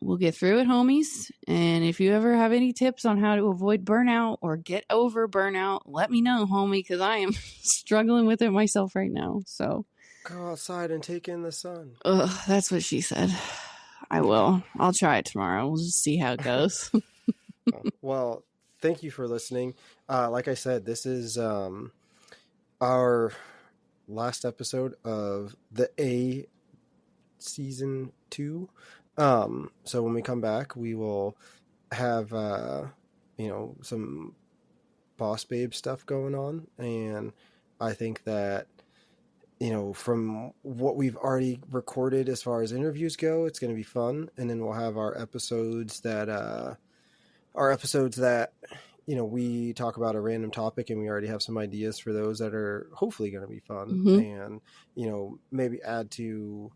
B: we'll get through it, homies. And if you ever have any tips on how to avoid burnout or get over burnout, let me know, homie, because I am struggling with it myself right now. So
A: go outside and take in the sun.
B: That's what she said. I will. I'll try it tomorrow. We'll just see how it goes.
A: Well, thank you for listening. Like I said, this is our last episode of the A season 2. So when we come back, we will have some Boss Babe stuff going on, and I think that from what we've already recorded as far as interviews go, it's going to be fun. And then we'll have our episodes that we talk about a random topic, and we already have some ideas for those that are hopefully going to be fun. Mm-hmm. And, maybe add to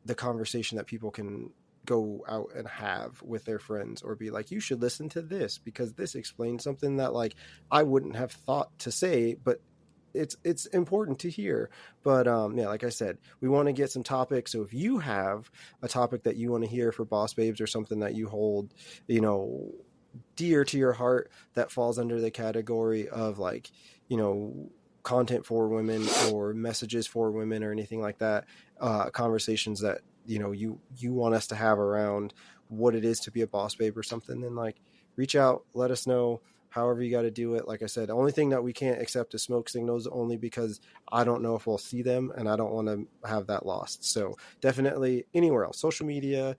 A: the conversation that people can go out and have with their friends, or be like, you should listen to this because this explains something that like I wouldn't have thought to say, but it's important to hear. But like I said, we want to get some topics. So if you have a topic that you want to hear for Boss Babes, or something that you hold, dear to your heart, that falls under the category of like, content for women or messages for women or anything like that, conversations that, you want us to have around what it is to be a boss babe or something, then like reach out, let us know. However you got to do it. Like I said, the only thing that we can't accept is smoke signals, only because I don't know if we'll see them and I don't want to have that lost. So definitely anywhere else, social media.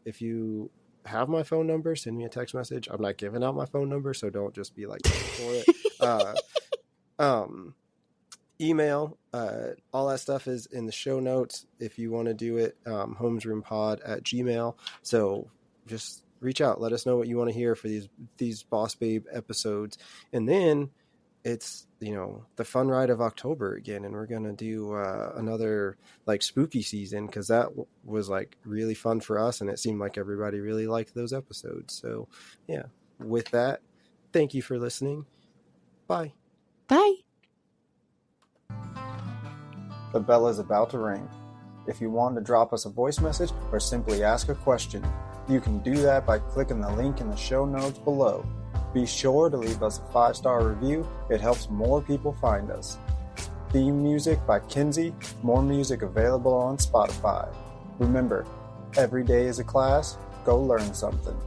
A: If you have my phone number, send me a text message. I'm not giving out my phone number, so don't just be like for it. Email, all that stuff is in the show notes. If you want to do it, homesroompod@gmail.com. So just reach out, let us know what you want to hear for these Boss Babe episodes. And then it's, the fun ride of October again. And we're going to do another like spooky season, because that was like really fun for us. And it seemed like everybody really liked those episodes. So yeah, with that, thank you for listening. Bye.
B: Bye.
C: The bell is about to ring. If you want to drop us a voice message or simply ask a question, you can do that by clicking the link in the show notes below. Be sure to leave us a 5-star review. It helps more people find us. Theme music by Kinsey. More music available on Spotify. Remember, every day is a class. Go learn something.